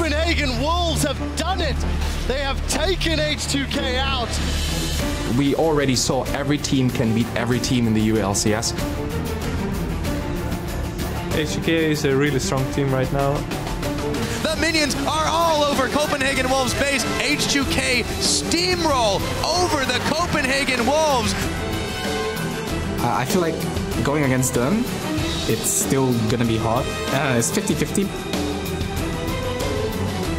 Copenhagen Wolves have done it. They have taken H2k out. We already saw every team can beat every team in the LCS. H2k is a really strong team right now. The minions are all over Copenhagen Wolves base. H2k steamroll over the Copenhagen Wolves. I feel like going against them, it's still gonna be hard. It's 50-50.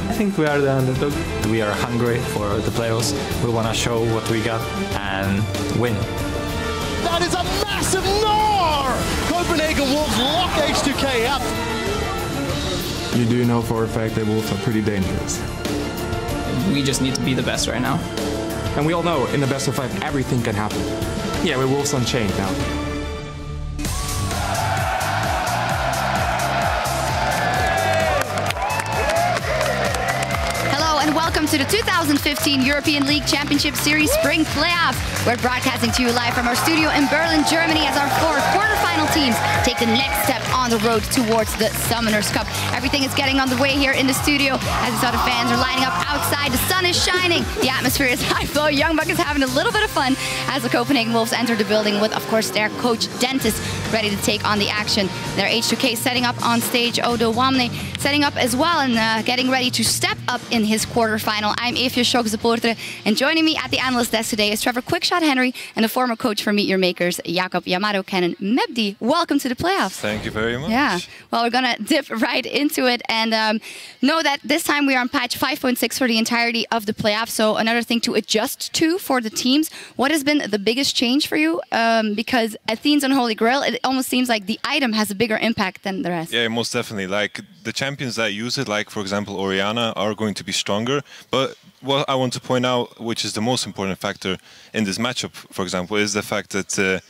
I think we are the underdog. We are hungry for the playoffs. We want to show what we got and win. That is a massive gnar! Copenhagen Wolves lock H2k up. You do know for a fact that Wolves are pretty dangerous. We just need to be the best right now. And we all know, in the best of 5, everything can happen. Yeah, we're Wolves Unchained now. Welcome to the 2015 European League Championship Series Spring Playoffs. We're broadcasting to you live from our studio in Berlin, Germany, as our 4 quarterfinal teams take the next step on the road towards the Summoners Cup. Everything is getting on the way here in the studio. As you saw, the fans are lining up outside. The sun is shining. The atmosphere is high flow. Youngbuck is having a little bit of fun as the Copenhagen Wolves enter the building with, of course, their coach Dentist ready to take on the action. Their H2k setting up on stage. Odo Wamne setting up as well and getting ready to step up in his quarterfinal. I'm Evje Schok, and joining me at the analyst desk today is Trevor Quickshot Henry and the former coach for Meet Your Makers, Jakob Yamato Cannon Mebdi. Welcome to the playoffs. Thank you very much. Yeah, well, we're going to dip right into it and know that this time we are on patch 5.6 for the entirety of the playoffs, so another thing to adjust to for the teams. What has been the biggest change for you? Because Athene's Unholy Grail, it almost seems like the item has a bigger impact than the rest. Yeah, most definitely. Like, the champions that use it, like, for example, Orianna, are going to be stronger. But what I want to point out, which is the most important factor in this matchup, for example, is the fact that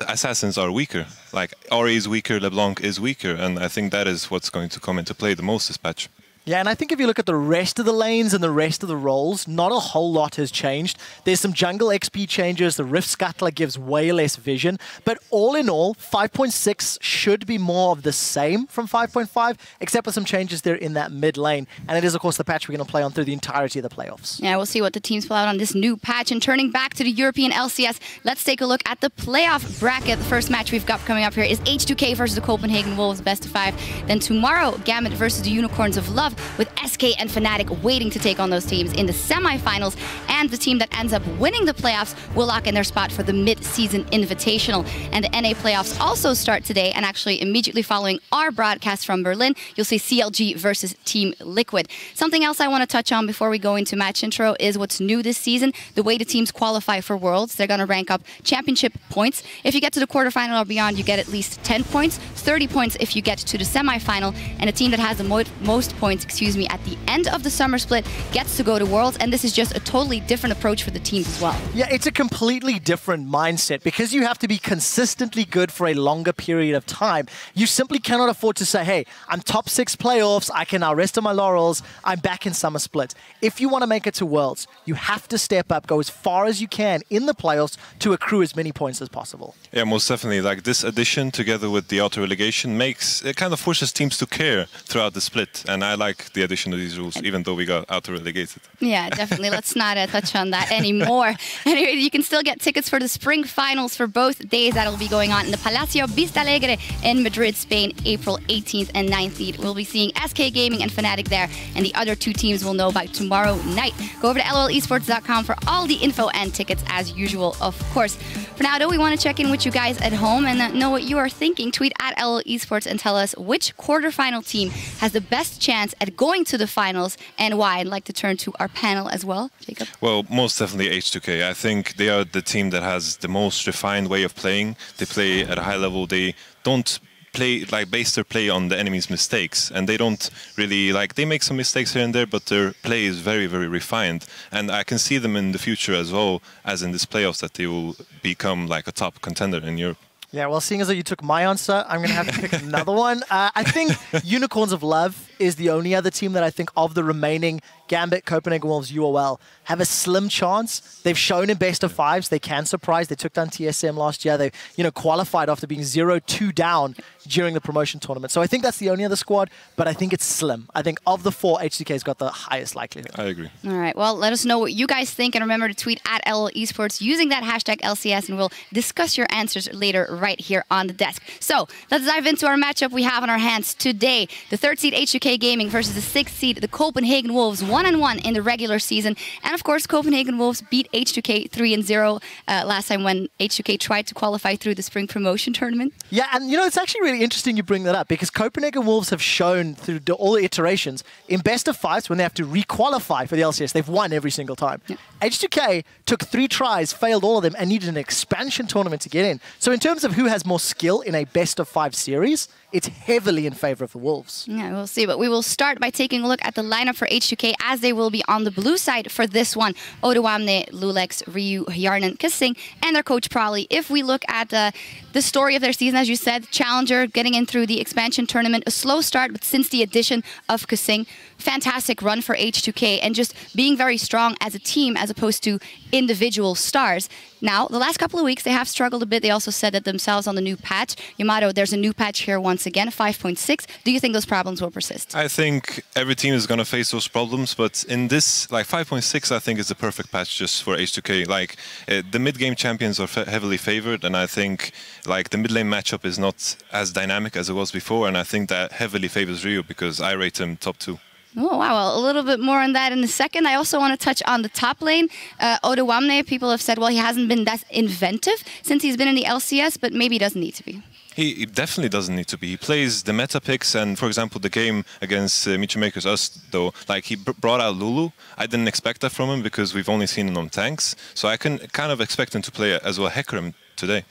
assassins are weaker. Like, Ori is weaker, LeBlanc is weaker, and I think that is what's going to come into play the most this patch. Yeah, and I think if you look at the rest of the lanes and the rest of the roles, not a whole lot has changed. There's some jungle XP changes, the Rift Scuttler gives way less vision, but all in all, 5.6 should be more of the same from 5.5, except for some changes there in that mid lane. And it is, of course, the patch we're going to play on through the entirety of the playoffs. Yeah, we'll see what the teams pull out on this new patch. And turning back to the European LCS, let's take a look at the playoff bracket. The first match we've got coming up here is H2k versus the Copenhagen Wolves, best of 5. Then tomorrow, Gambit versus the Unicorns of Love, with SK and Fnatic waiting to take on those teams in the semifinals, and the team that ends up winning the playoffs will lock in their spot for the mid-season invitational. And the NA playoffs also start today, and actually immediately following our broadcast from Berlin, you'll see CLG versus Team Liquid. Something else I want to touch on before we go into match intro is what's new this season, the way the teams qualify for Worlds. They're going to rank up championship points. If you get to the quarterfinal or beyond, you get at least 10 points, 30 points if you get to the semifinal, and a team that has the most points, at the end of the summer split gets to go to Worlds, and this is just a totally different approach for the teams as well. Yeah, it's a completely different mindset because you have to be consistently good for a longer period of time. You simply cannot afford to say, hey, I'm top 6 playoffs, I can now rest on my laurels, I'm back in summer split. If you want to make it to Worlds, you have to step up, go as far as you can in the playoffs to accrue as many points as possible. Yeah, most definitely. Like, this addition together with the auto relegation it kind of forces teams to care throughout the split, and I like the addition of these rules, even though we got auto-relegated. Yeah, definitely. Let's not touch on that anymore. Anyway, you can still get tickets for the spring finals for both days. That'll be going on in the Palacio Vistalegre in Madrid, Spain, April 18th and 19th. We'll be seeing SK Gaming and Fnatic there, and the other 2 teams will know by tomorrow night. Go over to lolesports.com for all the info and tickets as usual, of course. For now, though, we want to check in with you guys at home and know what you are thinking. Tweet at LOLesports and tell us which quarterfinal team has the best chance at going to the finals and why. I'd like to turn to our panel as well. Jacob? Well, most definitely H2k. I think they are the team that has the most refined way of playing. They play at a high level. They don't play, like, base their play on the enemy's mistakes, and they don't really, like, they make some mistakes here and there, but their play is very, very refined, and I can see them in the future as well as in this playoffs that they will become like a top contender in Europe. Yeah, well, seeing as though you took my answer, I'm going to have to pick another one. I think Unicorns of Love is the only other team that I think of the remaining Gambit, Copenhagen Wolves, UOL have a slim chance. They've shown in best of fives they can surprise. They took down TSM last year. They, qualified after being 0-2 down during the promotion tournament. So I think that's the only other squad, but I think it's slim. I think of the four, H2k's got the highest likelihood. I agree. All right. Well, let us know what you guys think, and remember to tweet at LL Esports using that hashtag LCS, and we'll discuss your answers later right here on the desk. So let's dive into our matchup we have on our hands today. The 3rd seed H2k Gaming versus the 6th seed, the Copenhagen Wolves, 1-1 in the regular season. And of course, Copenhagen Wolves beat H2k 3-0 last time when H2k tried to qualify through the spring promotion tournament. Yeah, and it's actually really interesting you bring that up, because Copenhagen Wolves have shown through all the iterations in best of fives when they have to re-qualify for the LCS, they've won every single time. Yeah. H2k took 3 tries, failed all of them, and needed an expansion tournament to get in. So in terms of who has more skill in a best of 5 series, it's heavily in favor of the Wolves. Yeah, we'll see. But we will start by taking a look at the lineup for H2k, as they will be on the blue side for this one. Odawamne, Lulex, Ryu, Yarnan, Kasing, and their coach Prolly. If we look at the story of their season, as you said, Challenger getting in through the expansion tournament, a slow start, but since the addition of Kasing, fantastic run for H2k, and just being very strong as a team as opposed to individual stars. Now, the last couple of weeks, they have struggled a bit. They also said that themselves on the new patch. Yamato, there's a new patch here once again, 5.6. Do you think those problems will persist? I think every team is going to face those problems, but in this, like 5.6, I think is the perfect patch just for H2k. Like, the mid-game champions are heavily favored, and I think like the mid-lane matchup is not as dynamic as it was before, and I think that heavily favors Ryu because I rate him top 2. Oh, wow. Well, a little bit more on that in a second. I also want to touch on the top lane. Odawamne, people have said, well, he hasn't been that inventive since he's been in the LCS, but maybe he doesn't need to be. He definitely doesn't need to be. He plays the meta picks, and for example, the game against Michimakers Us, though, like he brought out Lulu. I didn't expect that from him because we've only seen him on tanks, so I can kind of expect him to play as well Hecarim today.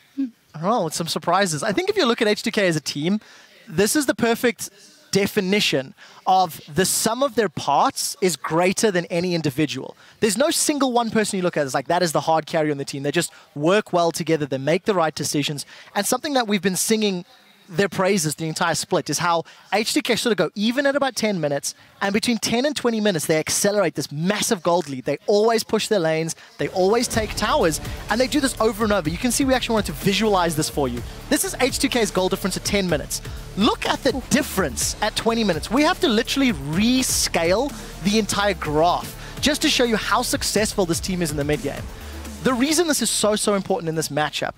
Oh, with some surprises. I think if you look at H2k as a team, this is the perfect definition of the sum of their parts is greater than any individual. There's no single one person you look at. It's like that is the hard carry on the team. They just work well together. They make the right decisions. And something that we've been singing their praises the entire split is how H2k sort of go even at about 10 minutes, and between 10 and 20 minutes they accelerate this massive gold lead. They always push their lanes, they always take towers, and they do this over and over. You can see we actually wanted to visualize this for you. This is H2k's goal difference at 10 minutes. Look at the difference at 20 minutes. We have to literally rescale the entire graph just to show you how successful this team is in the mid game. The reason this is so important in this matchup,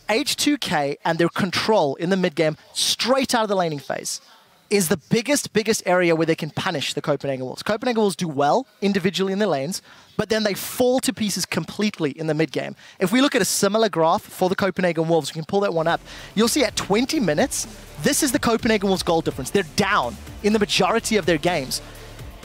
H2k and their control in the mid game straight out of the laning phase is the biggest area where they can punish the Copenhagen Wolves. Copenhagen Wolves do well individually in the lanes, but then they fall to pieces completely in the mid game. If we look at a similar graph for the Copenhagen Wolves, we can pull that one up. You'll see at 20 minutes, this is the Copenhagen Wolves goal difference. They're down in the majority of their games.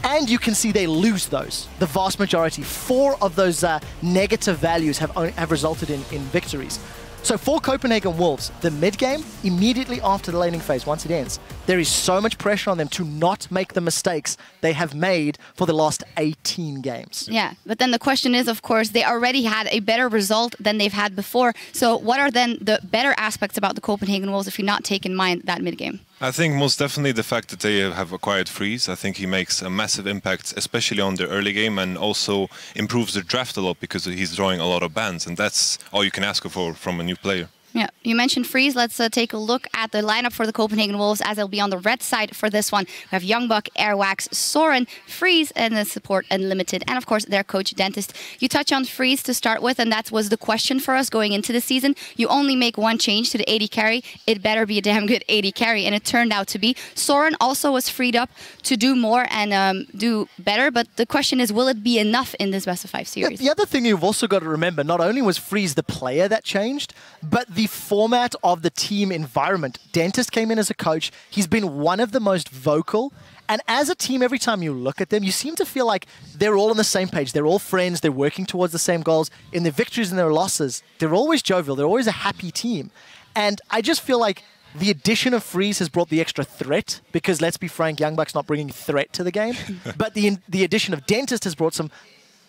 And you can see they lose those, the vast majority. 4 of those negative values have resulted in victories. So for Copenhagen Wolves, the mid-game, immediately after the laning phase, once it ends, there is so much pressure on them to not make the mistakes they have made for the last 18 games. Yeah, but then the question is, of course, they already had a better result than they've had before. So what are then the better aspects about the Copenhagen Wolves if you not take in mind that mid-game? I think most definitely the fact that they have acquired Freeze. I think he makes a massive impact, especially on their early game, and also improves their draft a lot because he's drawing a lot of bans, and that's all you can ask for from a new player. Yeah, you mentioned Freeze. Let's take a look at the lineup for the Copenhagen Wolves, as they'll be on the red side for this one. We have Youngbuck, Airwax, Soren, Freeze, and the support Unlimited, and of course their coach Dentist. You touch on Freeze to start with, and that was the question for us going into the season. You only make one change to the AD carry. It better be a damn good AD carry, and it turned out to be. Soren also was freed up to do more and do better, but the question is, will it be enough in this best of 5 series? Yeah, the other thing you've also got to remember, not only was Freeze the player that changed, but the format of the team environment. Dentist came in as a coach. He's been one of the most vocal. And as a team, every time you look at them, you seem to feel like they're all on the same page. They're all friends. They're working towards the same goals. In their victories and their losses, they're always jovial. They're always a happy team. And I just feel like the addition of Freeze has brought the extra threat, because let's be frank, Youngbuck's not bringing threat to the game. But the addition of Dentist has brought some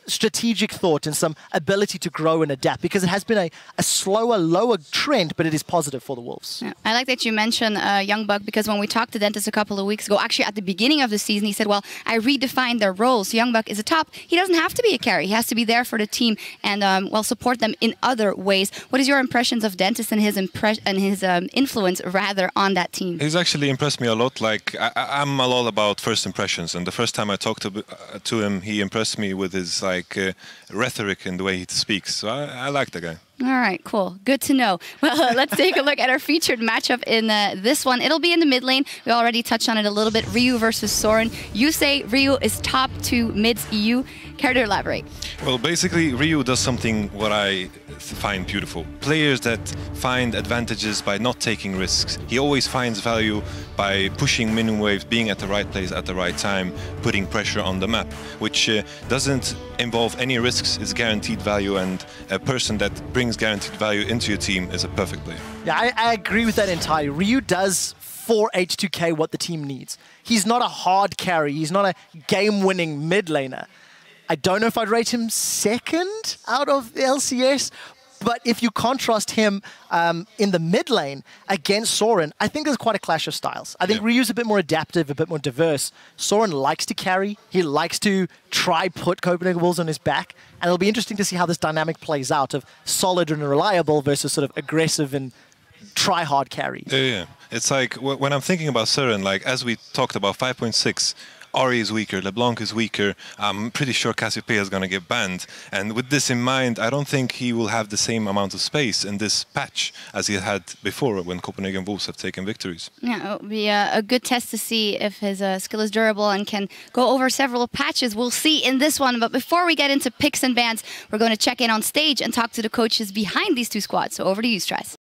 strategic thought and some ability to grow and adapt, because it has been a slower, lower trend, but it is positive for the Wolves. Yeah. I like that you mentioned Youngbuck, because when we talked to Dentist a couple of weeks ago, actually at the beginning of the season, he said, well, I redefined their roles. So Youngbuck is a top. He doesn't have to be a carry. He has to be there for the team and, well, support them in other ways. What is your impressions of Dentist and his influence, rather, on that team? He's actually impressed me a lot. Like, I'm a lot about first impressions, and the first time I talked to him, he impressed me with his rhetoric and the way he speaks. So I like the guy. All right, cool. Good to know. Well, let's take a look at our featured matchup in this one. It'll be in the mid lane. We already touched on it a little bit. Ryu versus Soren. You say Ryu is top 2 mids EU. Care to elaborate? Well, basically, Ryu does something what I find beautiful. Players that find advantages by not taking risks. He always finds value by pushing minimum waves, being at the right place at the right time, putting pressure on the map, which doesn't involve any risks. It's guaranteed value, and a person that brings guaranteed value into your team is a perfect player. Yeah, I agree with that entirely. Ryu does for H2k what the team needs. He's not a hard carry. He's not a game-winning mid laner. I don't know if I'd rate him second out of the LCS, but if you contrast him in the mid lane against Soren, I think there's quite a clash of styles. I think Ryu's a bit more adaptive, a bit more diverse. Soren likes to carry. He likes to try put Copenhagen Wolves on his back, and it'll be interesting to see how this dynamic plays out of solid and reliable versus sort of aggressive and try-hard carry. Yeah. It's like, when I'm thinking about Soren, like, as we talked about 5.6, Ahri is weaker, LeBlanc is weaker, I'm pretty sure Cassiopeia is going to get banned. And with this in mind, I don't think he will have the same amount of space in this patch as he had before when Copenhagen Wolves have taken victories. Yeah, it'll be a good test to see if his skill is durable and can go over several patches. We'll see in this one. But before we get into picks and bans, we're going to check in on stage and talk to the coaches behind these two squads. So over to you, Stress.